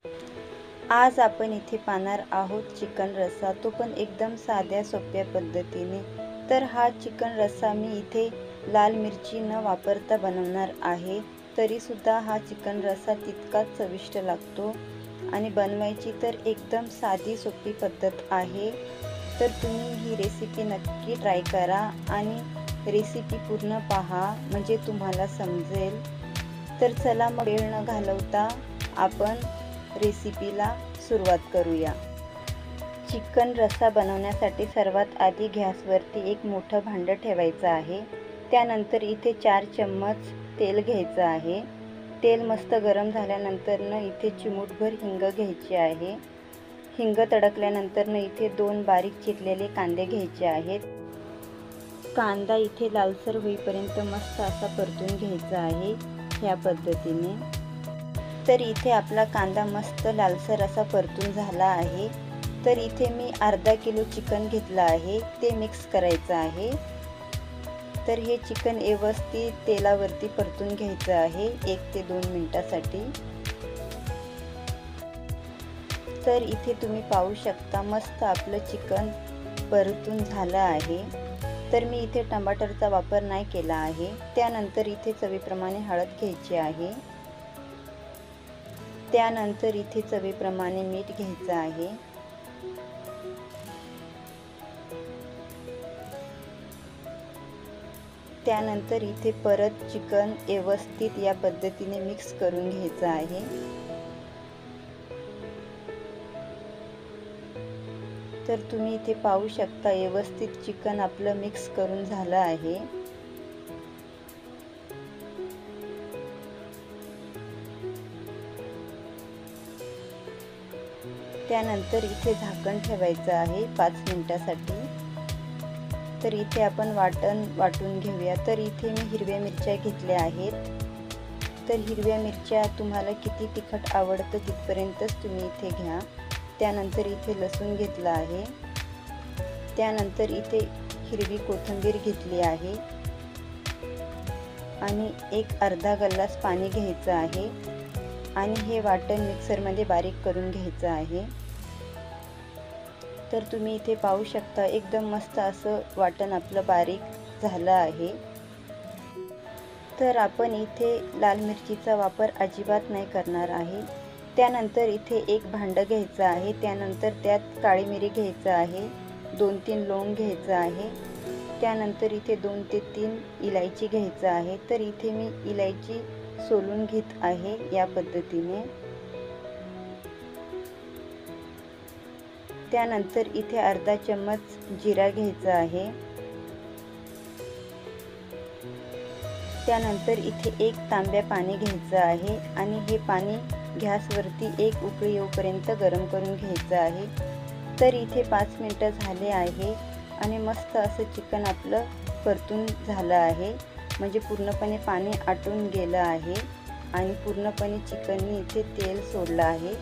आज आपण इथे पाहणार आहोत चिकन रस्सा, तो पण एकदम साध्या सोप्या पद्धतीने। तर हा चिकन रस्सा मी इथे लाल मिरची न वापरता बनवणार आहे। तरीसुद्धा हा चिकन रस्सा तितकाच चविष्ट लागतो आणि बनवायची तर एकदम साधी सोपी पद्धत आहे। तर तुम्ही ही रेसिपी नक्की ट्राय करा आणि रेसिपी पूर्ण पहा, म्हणजे तुम्हाला समजेल। तर चला मग वेळ न घालवता आपण रेसिपीला सुरुवात करूया। चिकन रस्सा बनवण्यासाठी सर्वात आधी गॅसवरती एक मोठं भांडं ठेवायचं आहे। त्यानंतर इथे 4 चम्मच तेल घ्यायचं आहे। तेल मस्त गरम झाल्यानंतर इथे चिमूटभर हिंग घ्यायची आहे। हिंग तडकल्यानंतर इथे 2 बारीक चिरलेले कांदे घ्यायचे आहेत। कांदा इथे लालसर होईपर्यंत मस्त असा परतून घ्यायचा आहे ह्या पद्धतीने। तर इथे आपला कांदा मस्त लालसर असा परतून झाला आहे। तर इथे मी अर्धा किलो चिकन घेतलं आहे, ते मिक्स करायचं आहे। तर हे चिकन व्यवस्थित तेलावरती परतून घ्यायचं आहे 1 ते 2 मिनिटासाठी। तर इथे तुम्ही पाहू शकता मस्त आपलं चिकन परतून झालं आहे। तर मी इथे टमाटरचा वापर नाही केला आहे। त्यानंतर इथे चवीप्रमाणे हळद घ्यायची आहे। त्यानंतर इथे चवीप्रमाणे मीठ घ्यायचं आहे। त्यानंतर इथे परत चिकन व्यवस्थित या पद्धतीने मिक्स करून घ्यायचं आहे। तर तुम्ही इथे पाहू शकता व्यवस्थित चिकन आपलं मिक्स करून झालं आहे। त्यानंतर इथे झाकण ठेवायचं आहे 5 मिनिटासाठी। तर इथे आपण वाटून घेऊया। तर इथे मी हिरव्या मिरच्या घेतल्या आहेत। तर हिरव्या मिरच्या तुम्हाला किती तिखट आवडतं तिथपर्यंतच तुम्ही इथे घ्या। त्यानंतर इथे लसूण घेतला आहे। त्यानंतर इथे हिरवी कोथिंबीर घेतली आहे आणि एक अर्धा ग्लास पाणी घ्यायचं आहे आणि हे वाटण मिक्सरमध्ये बारीक करून घ्यायचं आहे। तर तुम्ही इथे पाहू शकता एकदम मस्त असं वाटण आपलं बारीक झालं आहे। तर आपण इथे लाल मिरचीचा वापर अजिबात नाही करणार आहे। त्यानंतर इथे एक भांडं घ्यायचं आहे। त्यानंतर त्यात काळी मिरी घ्यायचं आहे, 2-3 लवंग घ्यायचं आहे। त्यानंतर इथे 2 ते 3 इलायची घ्यायचं आहे। तर इथे मी इलायची सोलून घेत आहे या पद्धतीने। त्यानंतर इथे अर्धा चम्मच जिरा घ्यायचा आहे। त्यानंतर इथे 1 तांब्या पाणी घ्यायचं आहे आणि हे पाणी गॅसवरती एक उकळी येऊपर्यंत गरम करून घ्यायचं आहे। तर इथे 5 मिनिटं झाले आहे आणि मस्त असं चिकन आपलं परतून झालं आहे, म्हणजे पूर्णपणे पाणी आटून गेलं आहे आणि पूर्णपणे चिकनने इथे तेल सोडलं आहे।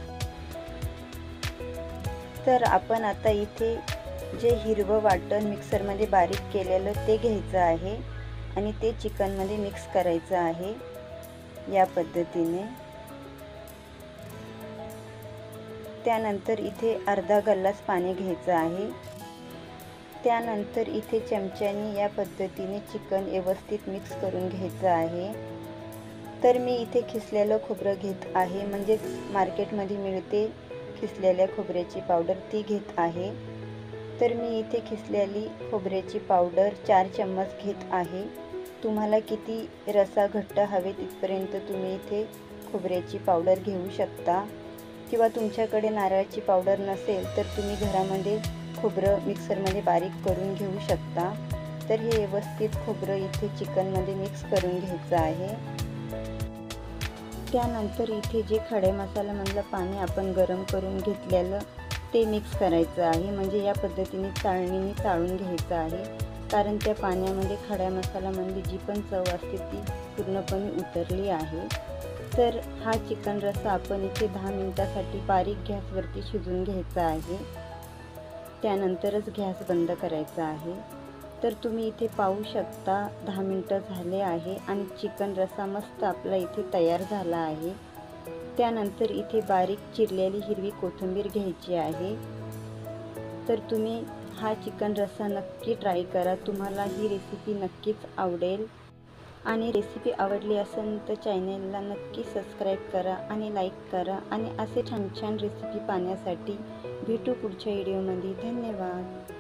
तर आपण आता इथे जे हिरवं वाटण मिक्सरमध्ये बारीक केलेलं ते घ्यायचं आहे आणि ते चिकनमध्ये मिक्स करायचं आहे या पद्धतीने। त्यानंतर इथे अर्धा ग्लास पाणी घ्यायचं आहे। त्यानंतर इथे चमच्याने या पद्धतीने चिकन व्यवस्थित मिक्स करून घ्यायचं आहे। तर मी इथे खिसलेलं खोबरं घेत आहे, म्हणजेच मार्केटमध्ये मिळते खिसलेल्या खोबऱ्याची पावडर, ती घेत आहे। तर मी इथे खिसलेली खोबऱ्याची पावडर 4 चम्मच घेत आहे। तुम्हाला किती रस्सा घट्ट हवे तिथपर्यंत तुम्ही इथे खोबऱ्याची पावडर घेऊ शकता, किंवा तुमच्याकडे नारळाची पावडर नसेल तर तुम्ही घरामध्ये खोबरं मिक्सरमध्ये बारीक करून घेऊ शकता। तर हे व्यवस्थित खोबरं इथे चिकनमध्ये मिक्स करून घ्यायचं आहे। त्यानंतर इथे जे खडे मसाल्यामधलं पाणी आपण गरम करून घेतलेलं ते मिक्स करायचं आहे, म्हणजे या पद्धतीने चाळणीने चाळून घ्यायचं आहे, कारण त्या पाण्यामध्ये खड्या मसाल्यामध्ये जी पण चव असते ती पूर्णपणे उतरली आहे। तर हा चिकन रस्सा आपण इथे 10 मिनिटासाठी बारीक गॅसवरती शिजवून घ्यायचा आहे। त्यानंतरच गॅस बंद करायचा आहे। तर तुम्ही इथे पाहू शकता 10 मिनिटं झाले आहे आणि चिकन रस्सा मस्त आपला इथे तयार झाला आहे। त्यानंतर इथे बारीक चिरलेली हिरवी कोथिंबीर घ्यायची आहे। तर तुम्ही हा चिकन रस्सा नक्की ट्राय करा, तुम्हाला ही रेसिपी नक्कीच आवडेल। आणि रेसिपी आवडली असेल तर चॅनेलला नक्की सबस्क्राईब करा आणि लाईक करा। आणि असे छान छान रेसिपी पाहण्यासाठी भेटू पुढच्या व्हिडिओमध्ये। धन्यवाद।